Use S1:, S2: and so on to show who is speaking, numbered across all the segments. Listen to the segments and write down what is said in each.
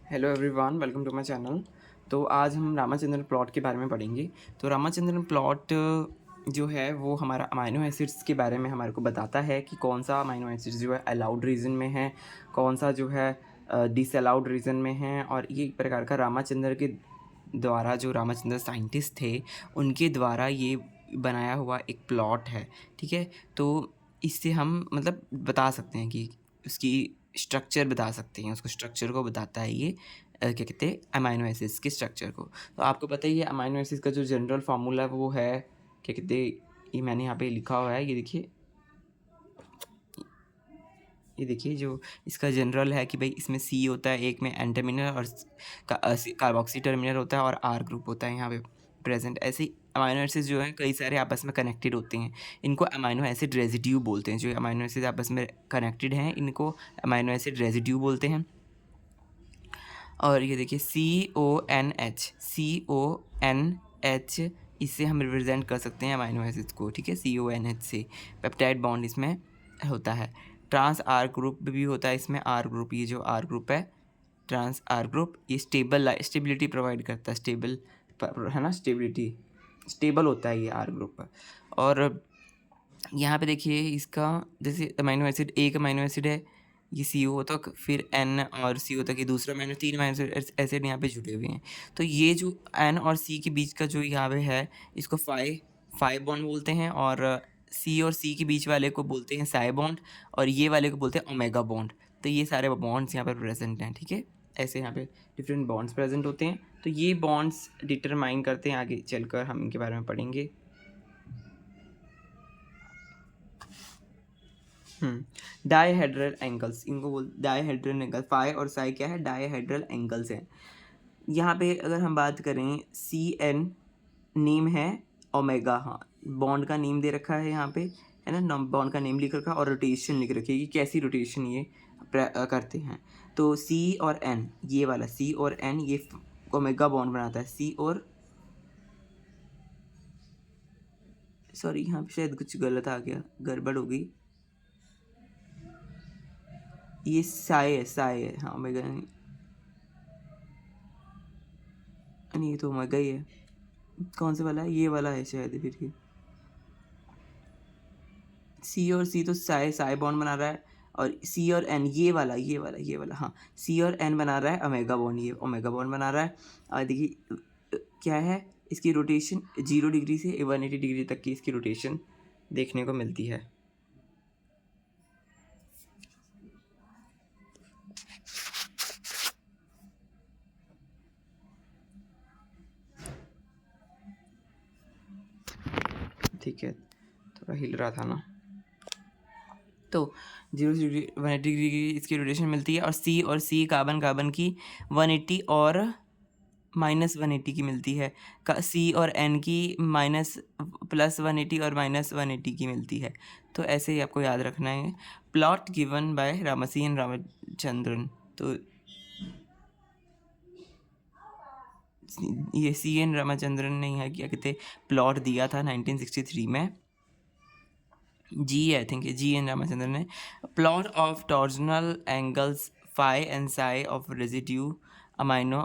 S1: Hello everyone, welcome to my channel. तो आज हम रामाचंद्रन प्लॉट के बारे में पढ़ेंगे। तो रामाचंद्रन प्लॉट जो है वो हमारा अमाइनो एसिड्स के बारे में हमारे को बताता है कि कौन सा अमाइनो एसिड्स जो है अलाउड रीजन में है, कौन सा जो है डिसअलाउड रीजन में है। और ये एक प्रकार का रामाचंद्र के द्वारा, जो रामाचंद्र साइंटिस्ट थे उनके द्वारा ये बनाया हुआ एक प्लॉट है। ठीक है, तो इससे हम मतलब बता सकते हैं कि उसकी स्ट्रक्चर बता सकते हैं, उसको स्ट्रक्चर को बताता है ये क्या कहते हैं, अमाइनो एसिड्स के स्ट्रक्चर को। तो आपको पता ही है अमाइनो एसिड्स का जो जनरल फार्मूला वो है क्या कहते हैं, ये मैंने यहाँ पे लिखा हुआ है, ये देखिए जो इसका जनरल है कि भाई इसमें सी होता है, एक में एन टर्मिनल और कार्बोक्सी टर्मिनल होता है और आर ग्रुप होता है यहाँ पे प्रेजेंट। ऐसे ही अमाइनो एसिड्स जो हैं कई सारे आपस में कनेक्टेड होते हैं, इनको अमाइनो एसिड रेजिड्यू बोलते हैं। जो अमाइनो एसिड आपस में कनेक्टेड हैं इनको अमाइनो एसिड रेजिड्यू बोलते हैं। और ये देखिए CONH, इससे हम रिप्रेजेंट कर सकते हैं अमाइनो एसिड्स को। ठीक है, CONH से पेप्टाइड बॉन्ड इसमें होता है। ट्रांस आर ग्रुप भी होता है इसमें। आर ग्रुप, ये जो आर ग्रुप है, ट्रांस आर ग्रुप, ये स्टेबिलिटी प्रोवाइड करता है, स्टेबल है ना, स्टेबल होता है ये आर ग्रुप। और यहाँ पे देखिए इसका जैसे अमाइनो एसिड, एक अमाइनो एसिड है ये CO तक, फिर N और CO तक ये दूसरा अमाइनो, तीन अमाइनो एसिड यहाँ पे जुड़े हुए हैं। तो ये जो N और C के बीच का जो यहाँ पे है इसको फाई बॉन्ड बोलते हैं, और C और C के बीच वाले को बोलते हैं साई बॉन्ड, और ये वाले को बोलते हैं ओमेगा बॉन्ड। तो ये सारे बॉन्ड्स यहाँ पर प्रेजेंट हैं। ठीक है, ऐसे यहाँ पे डिफरेंट बॉन्ड्स प्रेजेंट होते हैं। तो ये बॉन्ड्स डिटरमाइन करते हैं, आगे चलकर हम इनके बारे में पढ़ेंगे। डायहेड्रल एंगल्स, इनको बोल डायहेड्रल एंगल। फाई और साई क्या है, डायहेड्रल एंगल्स हैं। यहाँ पे अगर हम बात करें, CN नेम है ओमेगा, हाँ बॉन्ड का नेम दे रखा है यहाँ पे, है ना, बॉन्ड का नेम लिख रखा है और रोटेशन लिख रखी है कि कैसी रोटेशन ये करते हैं। तो C और N, ये वाला C और N ये ओमेगा बॉन्ड बनाता है। C और सॉरी यहाँ पे शायद कुछ गलत आ गया, गड़बड़ हो गई। ये साई है, हाँ ओमेगा नहीं, ये तो ओमेगा ही है। कौन सा वाला है, ये वाला है शायद। फिर ये C और C तो साई बॉन्ड बना रहा है, और C और N ये वाला हाँ, C और N बना रहा है ओमेगा बॉन्ड, ये ओमेगा बॉन्ड बना रहा है। और देखिए क्या है, इसकी रोटेशन 0 डिग्री से 180 डिग्री तक की इसकी रोटेशन देखने को मिलती है। ठीक है, थोड़ा हिल रहा था ना। तो 0 डिग्री 180 डिग्री की इसकी रोटेशन मिलती है, और C कार्बन कार्बन की 180 और -180 की मिलती है। C और N की +180 और -180 की मिलती है। तो ऐसे ही आपको याद रखना है। प्लॉट गिवन बाय रामसियन रामचंद्रन। तो ये CN रामचंद्रन ने यहाँ क्या कहते प्लॉट दिया था 1963 में। आई थिंक GN रामचंद्रन ने। Plot of torsional angles phi and psi of residue amino,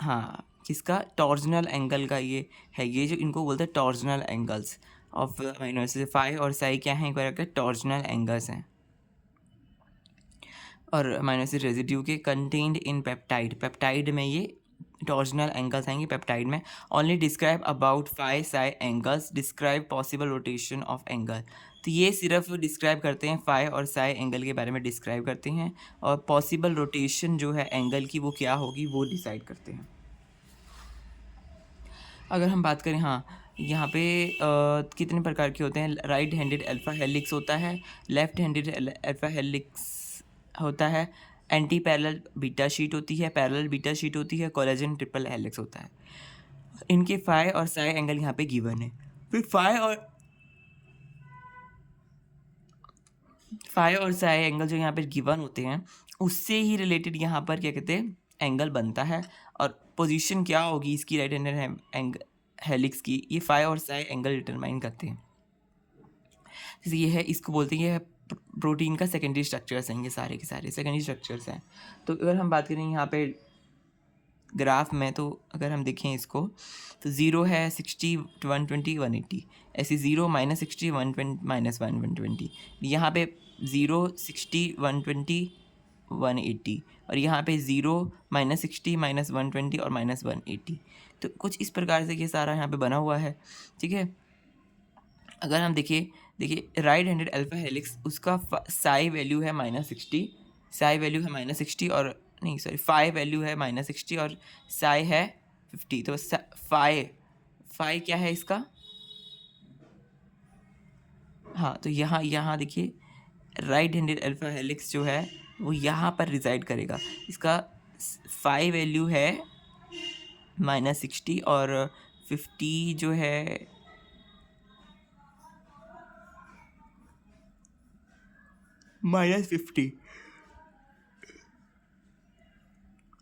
S1: हाँ किसका, टॉर्जनल एंगल का ये है, ये जो इनको बोलते हैं torsional angles of amino acid. Phi और साई क्या है, एक टॉर्जनल एंगल्स हैं, और अमाइनो एसिड रेजिड्यू के कंटेन्ड इन पेप्टाइड में ये टॉर्जनल एंगल्स आएंगे पेप्टाइड में। Only describe about phi psi angles, describe possible rotation of angle. तो ये सिर्फ डिस्क्राइब करते हैं, फाई और साई एंगल के बारे में डिस्क्राइब करते हैं, और पॉसिबल रोटेशन जो है एंगल की वो क्या होगी वो डिसाइड करते हैं। अगर हम बात करें, हाँ यहाँ पे कितने प्रकार के होते हैं। राइट हैंडेड अल्फा हेलिक्स होता है, लेफ्ट हैंडेड अल्फा हेलिक्स होता है, एंटी पैरेलल बीटा शीट होती है, पैरेलल बीटा शीट होती है, कोलेजन ट्रिपल हेलिक्स होता है। इनके फाई और साई एंगल यहाँ पे गिवन है। फिर फाई और साई एंगल जो यहाँ पे गिवन होते हैं उससे ही रिलेटेड यहाँ पर क्या कहते हैं एंगल बनता है, और पोजीशन क्या होगी इसकी राइट हैंडेड हेलिक्स की, ये फाई और साई एंगल डिटरमाइन करते हैं। जैसे ये है, इसको बोलते हैं, ये है प्रोटीन का सेकेंडरी स्ट्रक्चर्स हैं, ये सारे के सारे सेकेंडरी स्ट्रक्चर्स हैं। तो अगर हम बात करें यहाँ पे ग्राफ में तो अगर हम देखें इसको तो 0 है 60 120 180, ऐसे 0 -60 120 -120, यहाँ पे 0 60 120 180 और यहाँ पे 0 -60 -120 और -180। तो कुछ इस प्रकार से ये सारा यहाँ पे बना हुआ है, ठीक है। अगर हम देखिए राइट हैंडेड अल्फा हेलिक्स, उसका साई वैल्यू है -60, साई वैल्यू है -60 और नहीं सॉरी फाई वैल्यू है -60 और साई है 50। तो फाई क्या है इसका, हाँ तो यहाँ देखिए राइट हैंडेड अल्फा हेलिक्स जो है वो यहाँ पर रिजाइड करेगा। इसका फाई वैल्यू है -60 और 50 जो है -50,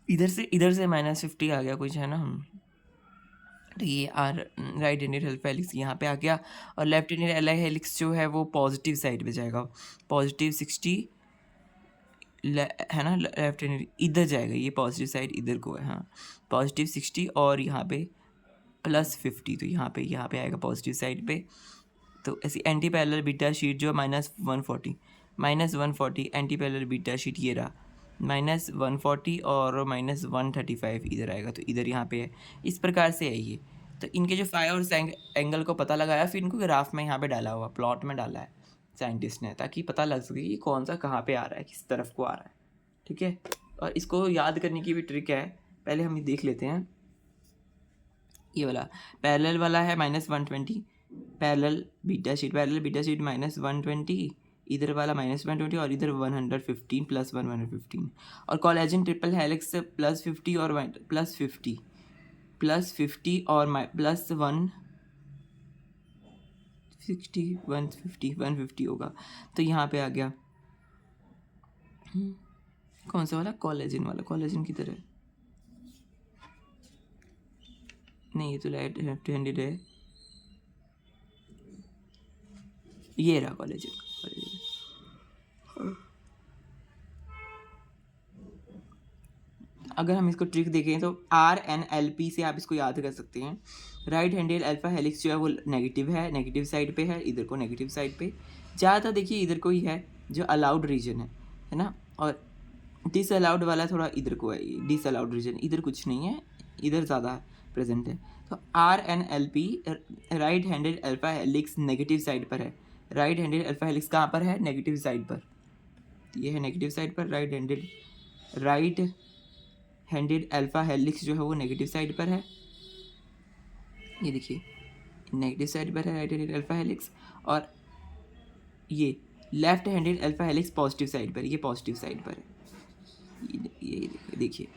S1: इधर से -50 आ गया कुछ है ना हम। तो ये are right handed alpha helix यहाँ पे आ गया और लेफ्ट हैंडेड अल्फा हेलिक्स जो है वो पॉजिटिव साइड पे जाएगा, पॉजिटिव 60 है ना, लेफ्ट हैंडेड इधर जाएगा, ये पॉजिटिव साइड इधर को है, हाँ पॉजिटिव 60 और यहाँ पे +50, तो यहाँ पे आएगा पॉजिटिव साइड पे। तो ऐसी एंटी पैरेलल बीटा शीट जो -140 एंटी पैरेलल बीटा शीट ये रहा -140 और -135 इधर आएगा, तो इधर यहाँ पे है, इस प्रकार से है ये। तो इनके जो फाई और एंगल को पता लगाया, फिर इनको ग्राफ में यहाँ पे डाला हुआ, प्लॉट में डाला है साइंटिस्ट ने, ताकि पता लग सके कि कौन सा कहाँ पे आ रहा है, किस तरफ को आ रहा है, ठीक है। और इसको याद करने की भी ट्रिक है, पहले हम ये देख लेते हैं। ये वाला पैरेलल वाला है -120, पैरेलल बीटा शीट -120, इधर वाला -120 और इधर 115 +1 115 और कोलेजन ट्रिपल हेलिक्स +50 और +50 और +160 150 होगा। तो यहाँ पे आ गया कौन सा वाला, कोलेजन वाला, कोलेजन की तरह नहीं, ये तो लेफ्ट हैंडेड है, ये रहा कोलेजन। अगर हम इसको ट्रिक देखें तो RNLP से आप इसको याद कर सकते हैं। राइट हैंडेड अल्फा हेलिक्स जो है वो नेगेटिव है, नेगेटिव साइड पे है, इधर को नेगेटिव साइड पे ज़्यादातर देखिए इधर को ही है जो अलाउड रीजन है ना, और डिसअलाउड वाला थोड़ा इधर को है, डिसअलाउड रीजन इधर कुछ नहीं है, इधर ज़्यादा प्रेजेंट है। तो RNLP right handed alpha helix negative side पर है, राइट हैंडेड अल्फा हेलिक्स कहाँ पर है, नेगेटिव साइड पर, ये है नेगेटिव साइड पर, राइट हैंडेड अल्फा हेलिक्स जो है वो नेगेटिव साइड पर है, ये देखिए नेगेटिव साइड पर है राइट हैंडेड अल्फा हेलिक्स, और ये left handed alpha helix positive side पर, ये पॉजिटिव साइड पर है, ये देखिए।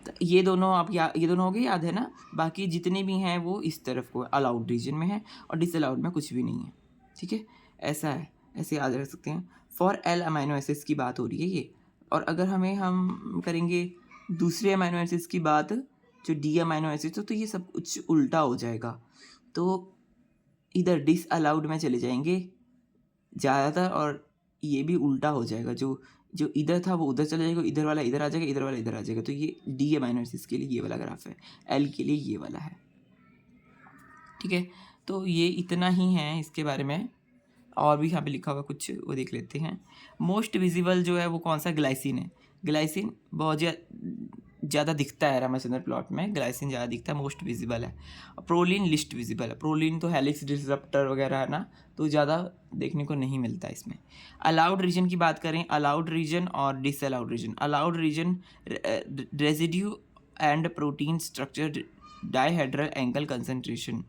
S1: तो ये दोनों ये दोनों हो गए, याद है ना। बाकी जितने भी हैं वो इस तरफ को अलाउड रीजन में है और डिसअलाउड में कुछ भी नहीं है, ठीक है, ऐसा है, ऐसे याद रख सकते हैं। फॉर L अमाइनो एसिड्स की बात हो रही है ये, और अगर हम करेंगे दूसरे अमाइनो एसिड्स की बात जो D अमाइनो एसिड्स, तो ये सब कुछ उल्टा हो जाएगा, तो इधर डिसअलाउड में चले जाएंगे ज़्यादातर और ये भी उल्टा हो जाएगा, जो इधर था वो उधर चला जाएगा, इधर वाला इधर आ जाएगा, इधर वाला इधर आ जाएगा। तो ये D अमाइनो एसिड्स के लिए ये वाला ग्राफ है, L के लिए ये वाला है, ठीक है। तो ये इतना ही है इसके बारे में, और भी यहाँ पे लिखा हुआ कुछ वो देख लेते हैं। मोस्ट विजिबल जो है वो कौन सा, ग्लाइसिन है। ग्लाइसिन बहुत ज़्यादा दिखता है रामाचंद्र प्लॉट में, ग्लाइसिन ज़्यादा दिखता है, मोस्ट विजिबल है। प्रोलिन लिस्ट विजिबल है, प्रोलिन तो हेलिक्स डिसरप्टर वगैरह है ना, तो ज़्यादा देखने को नहीं मिलता इसमें। अलाउड रीजन की बात करें, अलाउड रीजन और disallowed region. Allowed region residue and protein structure dihedral angle concentration,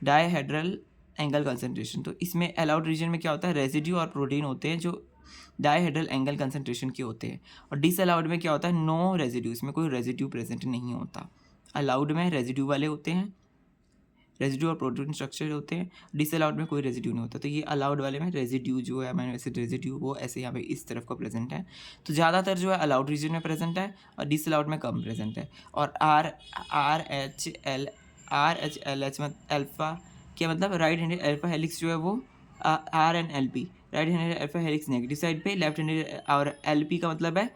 S1: dihedral angle concentration. तो इसमें अलाउड रीजन में क्या होता है, रेजिड्यू और प्रोटीन होते हैं जो डायहेड्रल एंगल कंसंट्रेशन के होते हैं, और डिसअलाउड में क्या होता है, नो रेजिड्यू, इसमें कोई रेजिड्यू प्रेजेंट नहीं होता। अलाउड में रेजिड्यू वाले होते हैं, रेजिड्यू और प्रोटीन स्ट्रक्चर होते हैं, डिसअलाउड में कोई रेजिड्यू नहीं होता। तो ये अलाउड वाले में रेजिड्यू जो है अमाइनो एसिड रेजिड्यू वो ऐसे यहाँ पे इस तरफ को प्रेजेंट है, तो ज़्यादातर जो है अलाउड रीजन में प्रेजेंट है और डिसअलाउड में कम प्रेजेंट है। और RH LH में अल्फा क्या मतलब, राइट हैंडेड अल्फा हेलिक्स जो है वो RNLP, right handed alpha helix negative side पे, लेफ्ट हैंडेड और LP का मतलब है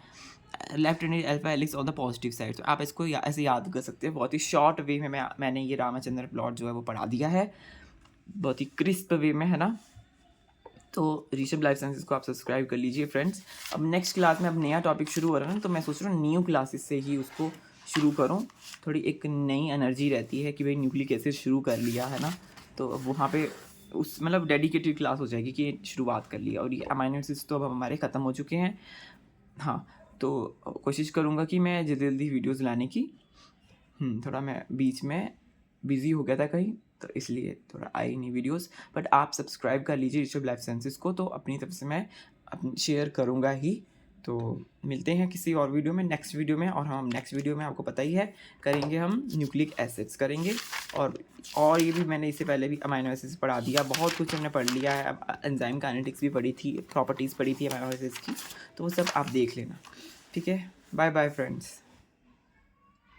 S1: left handed alpha helix on the positive side. तो आप इसको ऐसे याद कर सकते हैं। बहुत ही शॉर्ट वे में मैंने ये रामचंद्र प्लॉट जो है वो पढ़ा दिया है, बहुत ही क्रिस्प वे में, है ना। तो ऋषभ लाइफ साइंसेज को आप सब्सक्राइब कर लीजिए फ्रेंड्स। अब नेक्स्ट क्लास में अब नया टॉपिक शुरू हो रहा है ना, तो मैं सोच रहा हूँ न्यू क्लासेस से ही उसको शुरू करूँ। थोड़ी एक नई एनर्जी रहती है कि भाई न्यूक्लिक एसिड शुरू कर लिया है ना, तो अब वहाँ पे उस मतलब डेडिकेटेड क्लास हो जाएगी कि शुरुआत कर लिया। और ये अमाइनो एसिड्स तो अब हमारे ख़त्म हो चुके हैं। हाँ, तो कोशिश करूँगा कि मैं जल्दी जल्दी वीडियोज़ लाने की। थोड़ा मैं बीच में बिज़ी हो गया था कहीं, तो इसलिए थोड़ा आई नहीं वीडियोस। बट आप सब्सक्राइब कर लीजिए ऋषभ लाइफ साइंसेज को, तो अपनी तरफ से मैं शेयर करूँगा ही। तो मिलते हैं किसी और वीडियो में, नेक्स्ट वीडियो में। और हम नेक्स्ट वीडियो में आपको पता ही है करेंगे हम न्यूक्लिक एसिड्स करेंगे। और ये भी मैंने इससे पहले भी अमाइनो एसिड्स पढ़ा दिया, बहुत कुछ हमने पढ़ लिया है। अब एंजाइम काइनेटिक्स भी पढ़ी थी, प्रॉपर्टीज़ पढ़ी थी अमाइनो एसिड्स की, तो वो सब आप देख लेना। ठीक है, बाय बाय फ्रेंड्स।